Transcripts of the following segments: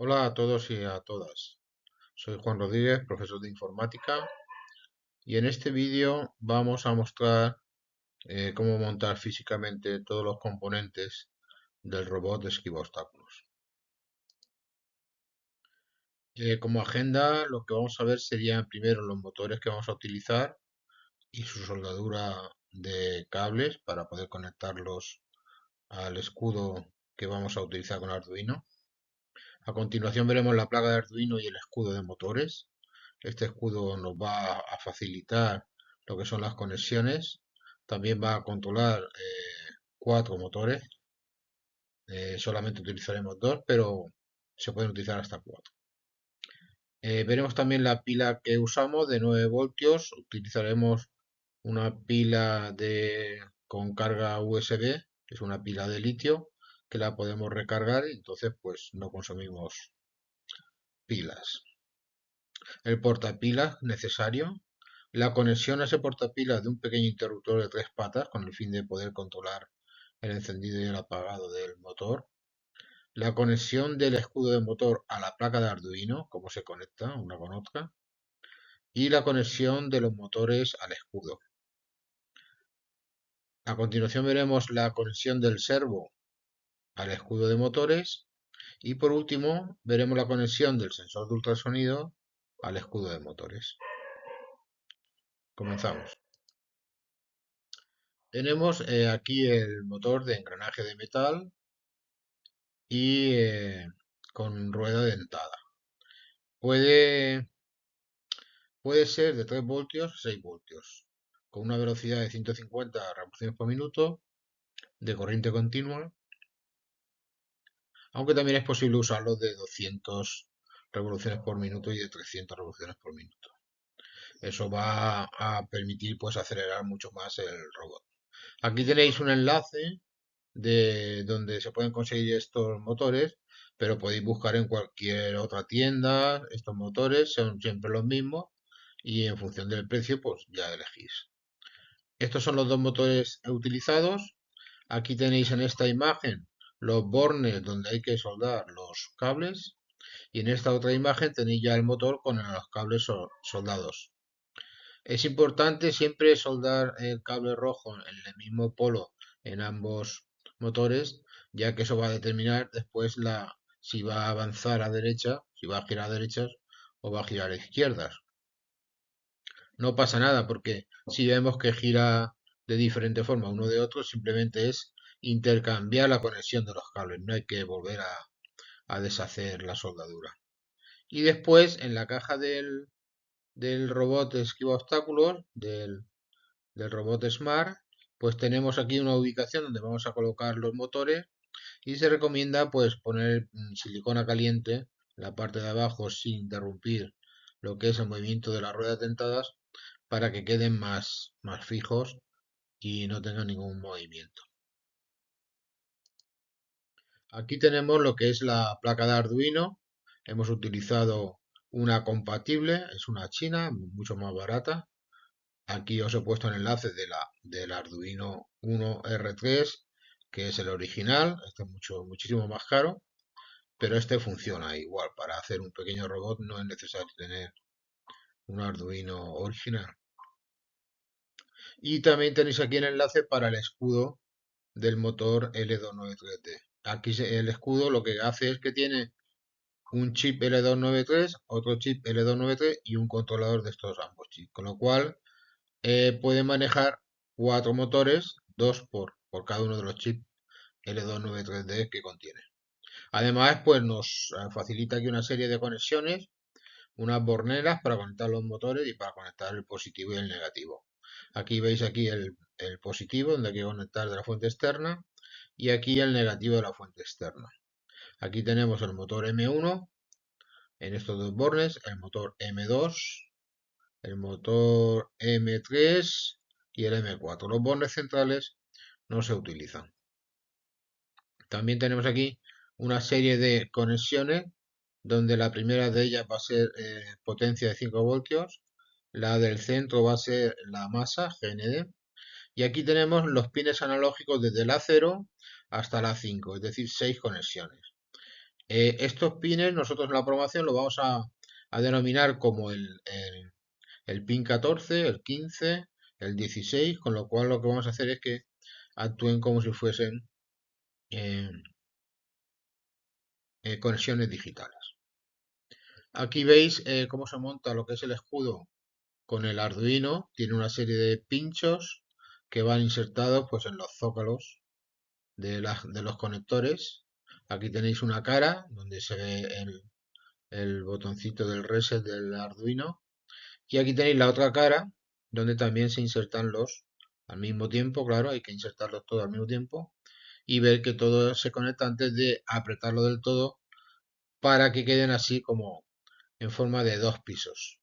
Hola a todos y a todas. Soy Juan Rodríguez, profesor de informática, y en este vídeo vamos a mostrar cómo montar físicamente todos los componentes del robot de esquiva obstáculos. Como agenda, lo que vamos a ver serían primero los motores que vamos a utilizar y su soldadura de cables para poder conectarlos al escudo que vamos a utilizar con Arduino. A continuación veremos la placa de Arduino y el escudo de motores. Este escudo nos va a facilitar lo que son las conexiones. También va a controlar cuatro motores. Solamente utilizaremos dos, pero se pueden utilizar hasta cuatro. Veremos también la pila que usamos de 9 voltios. Utilizaremos una pila con carga USB, que es una pila de litio, que la podemos recargar y entonces pues no consumimos pilas. El portapilas necesario, la conexión a ese portapilas de un pequeño interruptor de tres patas con el fin de poder controlar el encendido y el apagado del motor, la conexión del escudo de motor a la placa de Arduino, cómo se conecta una con otra, y la conexión de los motores al escudo. A continuación veremos la conexión del servo al escudo de motores y por último veremos la conexión del sensor de ultrasonido al escudo de motores. Comenzamos. Tenemos aquí el motor de engranaje de metal y con rueda dentada. Puede, puede ser de 3 voltios a 6 voltios, con una velocidad de 150 revoluciones por minuto de corriente continua, aunque también es posible usarlo de 200 revoluciones por minuto y de 300 revoluciones por minuto. Eso va a permitir pues acelerar mucho más el robot. Aquí tenéis un enlace de donde se pueden conseguir estos motores, pero podéis buscar en cualquier otra tienda. Estos motores son siempre los mismos y en función del precio, pues ya elegís. Estos son los dos motores utilizados. Aquí tenéis en esta imagen los bornes donde hay que soldar los cables y en esta otra imagen tenéis ya el motor con los cables soldados. Es importante siempre soldar el cable rojo en el mismo polo en ambos motores, ya que eso va a determinar después si va a avanzar a derecha, si va a girar a derechas o va a girar a izquierdas. No pasa nada porque si vemos que gira de diferente forma uno de otro, simplemente es intercambiar la conexión de los cables, no hay que volver a deshacer la soldadura. Y después en la caja del robot de esquiva obstáculos, del robot Smart, pues tenemos aquí una ubicación donde vamos a colocar los motores y se recomienda pues poner silicona caliente en la parte de abajo sin interrumpir lo que es el movimiento de las ruedas dentadas para que queden más fijos y no tengan ningún movimiento. Aquí tenemos lo que es la placa de Arduino. Hemos utilizado una compatible, es una china, mucho más barata. Aquí os he puesto el enlace del Arduino 1R3, que es el original. Este es muchísimo más caro, pero este funciona igual. Para hacer un pequeño robot no es necesario tener un Arduino original. Y también tenéis aquí el enlace para el escudo del motor L293D. Aquí el escudo lo que hace es que tiene un chip L293, otro chip L293 y un controlador de estos ambos chips, con lo cual puede manejar cuatro motores, dos por cada uno de los chips L293D que contiene. Además, pues nos facilita aquí una serie de conexiones, unas borneras para conectar los motores y para conectar el positivo y el negativo. Aquí veis aquí el positivo donde hay que conectar de la fuente externa y aquí el negativo de la fuente externa. Aquí tenemos el motor M1 en estos dos bornes, el motor M2, el motor M3 y el M4. Los bornes centrales no se utilizan. También tenemos aquí una serie de conexiones donde la primera de ellas va a ser potencia de 5 voltios, la del centro va a ser la masa GND y aquí tenemos los pines analógicos desde la 0 hasta la 5, es decir, 6 conexiones. Estos pines nosotros en la programación lo vamos a denominar como el pin 14, el 15, el 16, con lo cual lo que vamos a hacer es que actúen como si fuesen eh, conexiones digitales. Aquí veis cómo se monta lo que es el escudo con el Arduino. Tiene una serie de pinchos que van insertados pues en los zócalos de los conectores. Aquí tenéis una cara donde se ve el botoncito del reset del Arduino. Y aquí tenéis la otra cara donde también se insertan los al mismo tiempo. Claro, hay que insertarlos todos al mismo tiempo y ver que todo se conecta antes de apretarlo del todo para que queden así como en forma de dos pisos.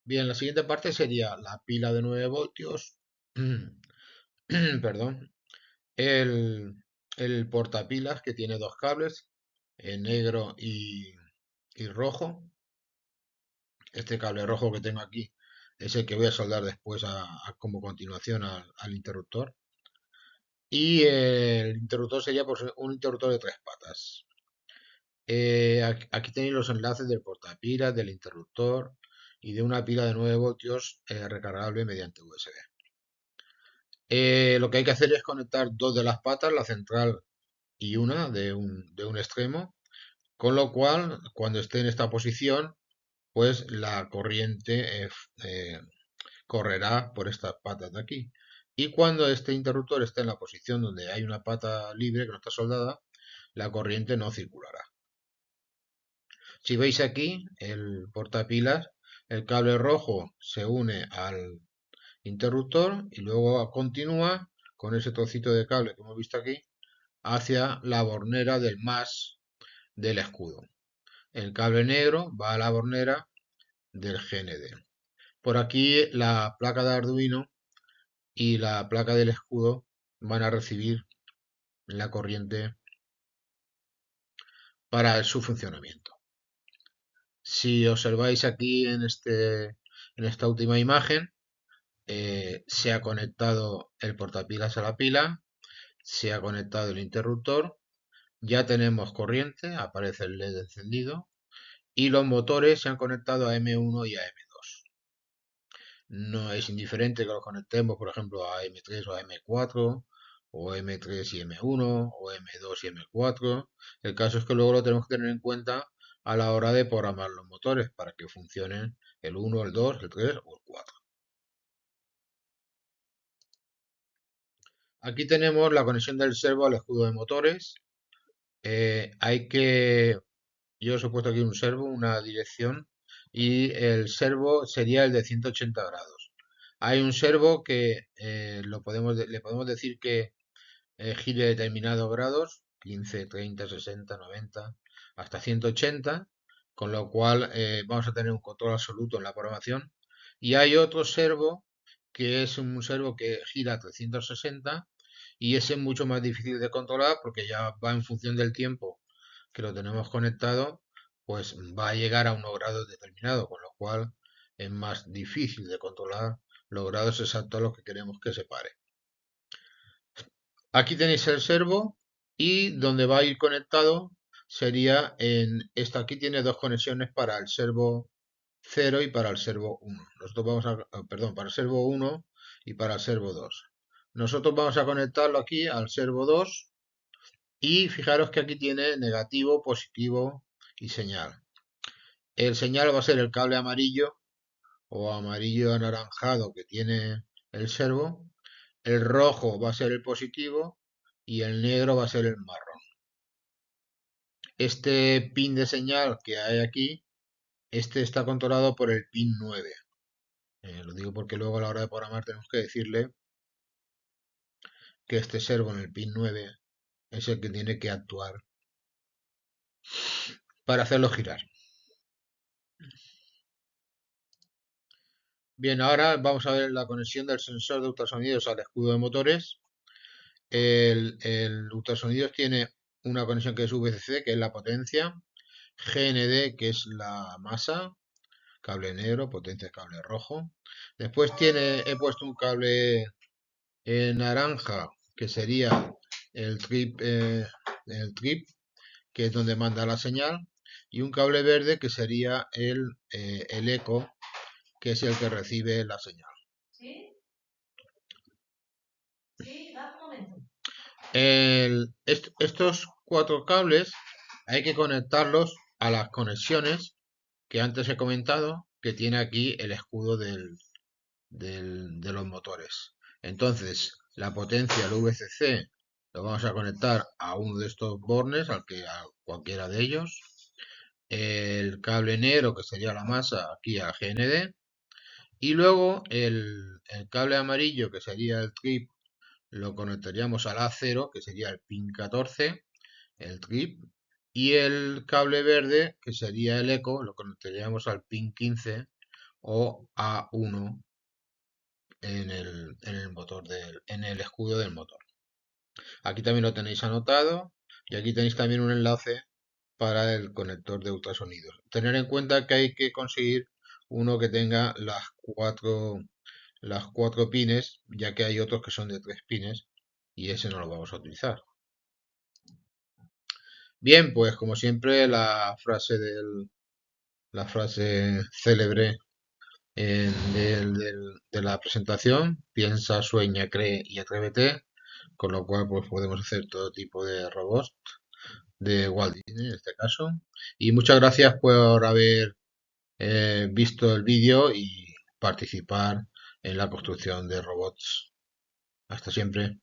Bien, la siguiente parte sería la pila de 9 voltios, perdón, el, el portapilas que tiene dos cables, negro y rojo. Este cable rojo que tengo aquí es el que voy a soldar después como continuación al interruptor. Y el interruptor sería pues, un interruptor de tres patas. Aquí tenéis los enlaces del portapilas, del interruptor y de una pila de 9 voltios recargable mediante USB. Lo que hay que hacer es conectar dos de las patas, la central y una de un extremo, con lo cual cuando esté en esta posición, pues la corriente correrá por estas patas de aquí. Y cuando este interruptor esté en la posición donde hay una pata libre que no está soldada, la corriente no circulará. Si veis aquí el portapilas, el cable rojo se une al interruptor y luego continúa con ese trocito de cable que hemos visto aquí hacia la bornera del más del escudo. El cable negro va a la bornera del GND. Por aquí la placa de Arduino y la placa del escudo van a recibir la corriente para su funcionamiento. Si observáis aquí en esta última imagen, se ha conectado el portapilas a la pila, se ha conectado el interruptor, ya tenemos corriente, aparece el LED encendido y los motores se han conectado a M1 y a M2. No es indiferente que los conectemos, por ejemplo, a M3 o a M4, o M3 y M1, o M2 y M4. El caso es que luego lo tenemos que tener en cuenta a la hora de programar los motores para que funcionen el 1, el 2, el 3 o el 4. Aquí tenemos la conexión del servo al escudo de motores. Hay que, yo os he puesto aquí un servo, una dirección, y el servo sería el de 180 grados. Hay un servo que le podemos decir que gire determinados grados, 15, 30, 60, 90, hasta 180, con lo cual vamos a tener un control absoluto en la programación. Y hay otro servo que es un servo que gira a 360 y ese es mucho más difícil de controlar porque ya va en función del tiempo que lo tenemos conectado, pues va a llegar a unos grados determinados, con lo cual es más difícil de controlar los grados exactos a los que queremos que se pare. Aquí tenéis el servo y donde va a ir conectado sería en esta. Aquí tiene dos conexiones para el servo 0 y para el servo 1. Nosotros vamos perdón, para el servo 1 y para el servo 2. Nosotros vamos a conectarlo aquí al servo 2 y fijaros que aquí tiene negativo, positivo y señal. El señal va a ser el cable amarillo o amarillo anaranjado que tiene el servo. El rojo va a ser el positivo y el negro va a ser el marrón. Este pin de señal que hay aquí, este está controlado por el pin 9. Lo digo porque luego a la hora de programar tenemos que decirle que este servo en el pin 9 es el que tiene que actuar para hacerlo girar. Bien, ahora vamos a ver la conexión del sensor de ultrasonidos al escudo de motores. El ultrasonidos tiene una conexión que es VCC, que es la potencia, GND, que es la masa, cable negro, potencia es cable rojo. Después he puesto un cable naranja, que sería el trip, que es donde manda la señal, y un cable verde que sería el eco, que es el que recibe la señal. Estos cuatro cables hay que conectarlos a las conexiones que antes he comentado, que tiene aquí el escudo de los motores. Entonces, la potencia, el VCC, lo vamos a conectar a uno de estos bornes, a cualquiera de ellos. El cable negro, que sería la masa, aquí al GND. Y luego el cable amarillo, que sería el trip, lo conectaríamos al A0, que sería el pin 14, el trip. Y el cable verde, que sería el eco, lo conectaríamos al pin 15 o A1 en el escudo del motor. Aquí también lo tenéis anotado y aquí tenéis también un enlace para el conector de ultrasonidos. Tener en cuenta que hay que conseguir uno que tenga las cuatro pines, ya que hay otros que son de 3 pines y ese no lo vamos a utilizar. Bien, pues como siempre la frase célebre de la presentación: piensa, sueña, cree y atrévete, con lo cual pues podemos hacer todo tipo de robots de Walt Disney en este caso. Y muchas gracias por haber visto el vídeo y participar en la construcción de robots. Hasta siempre.